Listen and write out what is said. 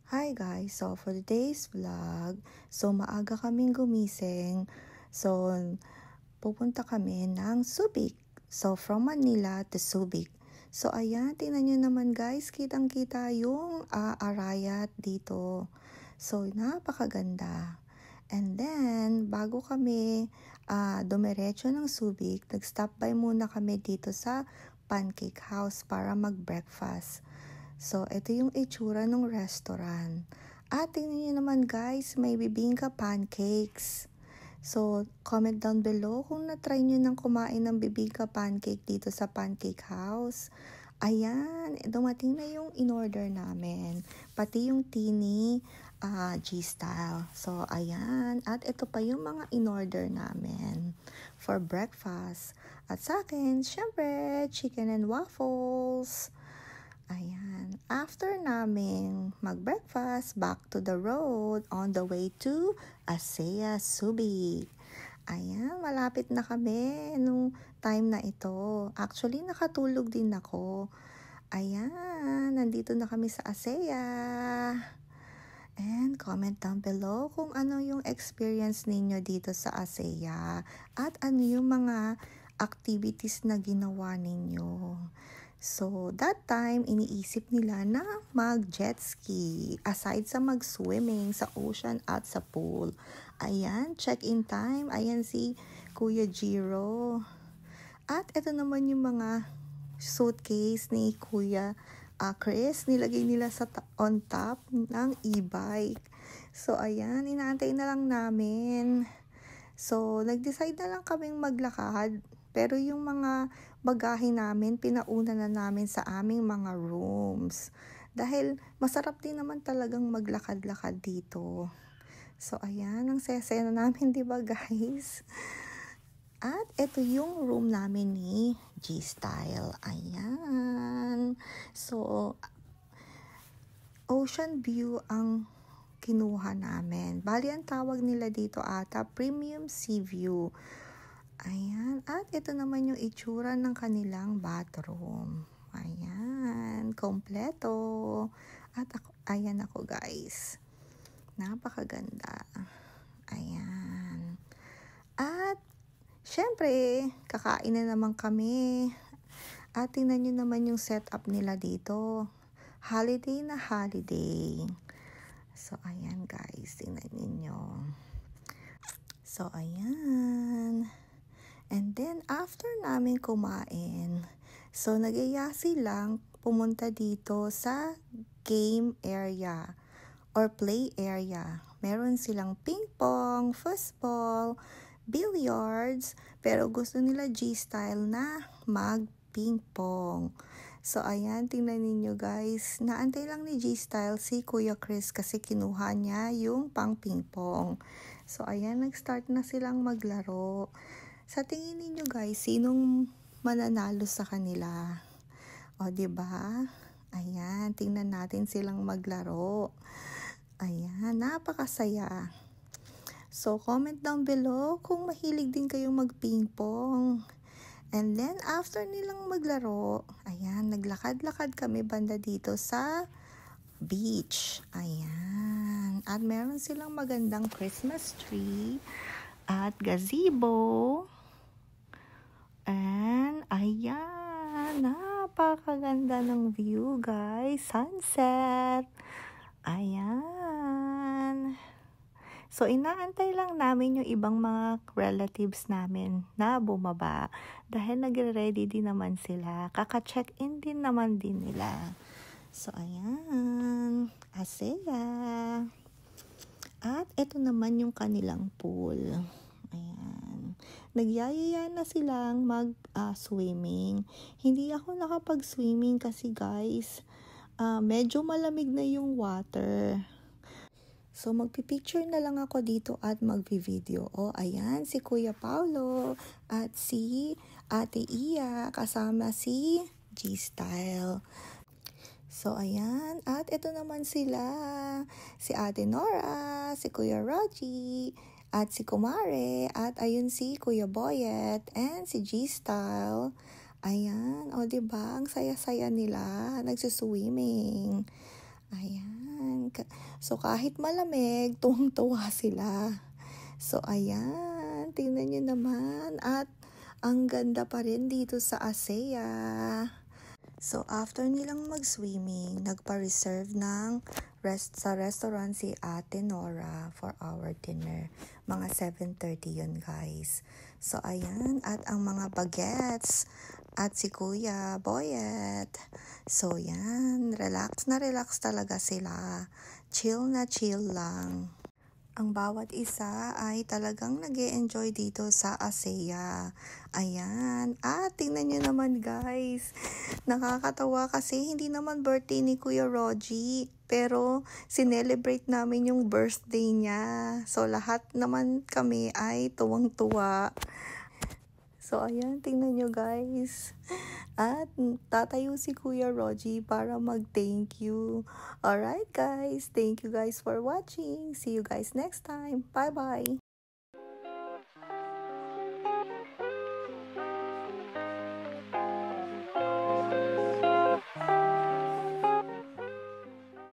Hi guys, so for today's vlog, maaga kaming gumising. So pupunta kami ng Subic. So from Manila to Subic. So ayan, tingnan nyo naman guys, kitang-kita yung arayat dito. So napakaganda. And then, bago kami dumiretso ng Subic, nag-stop by muna kami dito sa Pancake House para mag-breakfast. So, ito yung itsura ng restaurant. At tingnan nyo naman guys, may bibingka pancakes. So, comment down below kung na-try nyo nang kumain ng bibingka pancake dito sa Pancake House. Ayan, dumating na yung in-order namin. Pati yung tini G-style. So, ayan. At ito pa yung mga in-order namin for breakfast. At sa akin, syempre, chicken and waffles. Ayan. After namin mag-breakfast, back to the road on the way to Asea Subic. Ayan, malapit na kami nung time na ito. Actually, nakatulog din ako. Ayan, nandito na kami sa Asea. And comment down below kung ano yung experience ninyo dito sa Asea at ano yung mga activities na ginawa ninyo. So, that time, iniisip nila na mag-jet ski aside sa mag-swimming sa ocean at sa pool. Ayan, check-in time. Ayan si Kuya Jiro. At ito naman yung mga suitcase ni Kuya Chris. Nilagay nila on top ng e-bike. So, ayan, inaantay na lang namin. So, nag-decide na lang kaming maglakad. Pero yung mga bagahe namin, pinauna na namin sa aming mga rooms. Dahil masarap din naman talagang maglakad-lakad dito. So, ayan, ang sesena namin, di ba guys? At ito yung room namin ni G-Style. Ayan. So, ocean view ang kinuha namin. Bali, ang tawag nila dito ata, Premium Sea View. Ayan. At ito naman yung itsura ng kanilang bathroom. Ayan. Kompleto. At ayan ako guys. Napakaganda. Ayan. At syempre, kakain na naman kami. At tingnan nyo naman yung setup nila dito. Holiday na holiday. So, ayan guys. Tingnan ninyo. So, ayan. And then, after namin kumain, so nag-iya silang pumunta dito sa game area or play area. Meron silang ping pong, football, billiards, pero gusto nila G-style na mag-ping pong. So, ayan, tingnan ninyo guys. Naantay lang ni G-style si Kuya Chris kasi kinuha niya yung pang ping pong. So, ayan, nag-start na silang maglaro. Sa tingin niyo guys, sinong mananalo sa kanila? O, diba? Ayan, tingnan natin silang maglaro. Ayan, napakasaya. So, comment down below kung mahilig din kayong mag-ping-pong. And then, after nilang maglaro, ayan, naglakad-lakad kami banda dito sa beach. Ayan. At meron silang magandang Christmas tree at gazebo. And, ayan, napakaganda ng view, guys. Sunset. Ayan. So, inaantay lang namin yung ibang mga relatives namin na bumaba. Dahil nagre-ready din naman sila. Kaka-check-in din naman din nila. So, ayan. Asaya. At ito naman yung kanilang pool. Ayan. Nagyayaya na silang mag-swimming. Hindi ako nakapag-swimming kasi guys, medyo malamig na yung water. So, magpipicture na lang ako dito at magvi-video. O, ayan, si Kuya Paulo at si Ate Iya kasama si G-Style. So, ayan. At ito naman sila. Si Ate Nora, si Kuya Rogie, at si Kumare, at ayun si Kuya Boyet, and si G-Style. Ayan, o diba, ang saya-saya nila, nagsiswimming. Ayan. Ayan. So, kahit malamig, tuwang-tuwa sila. So, ayan. Tingnan nyo naman. At ang ganda pa rin dito sa ASEA. So, after nilang mag-swimming, nagpa-reserve ng sa restaurant si Ate Nora for our dinner. Mga 7:30 yun, guys. So, ayan. At ang mga bagets at si Kuya Boyet. So, yan. Relax na relax talaga sila. Chill na chill lang. Ang bawat isa ay talagang nag-e-enjoy dito sa ASEA. Ayan. Tingnan nyo naman, guys. Nakakatawa kasi hindi naman birthday ni Kuya Rogie. Pero sinelebrate namin yung birthday niya. So lahat naman kami ay tuwang-tuwa. So ayan, tingnan nyo, guys. At tatayo si Kuya Rogie para mag-thank you. Alright, guys. Thank you guys for watching. See you guys next time. Bye-bye.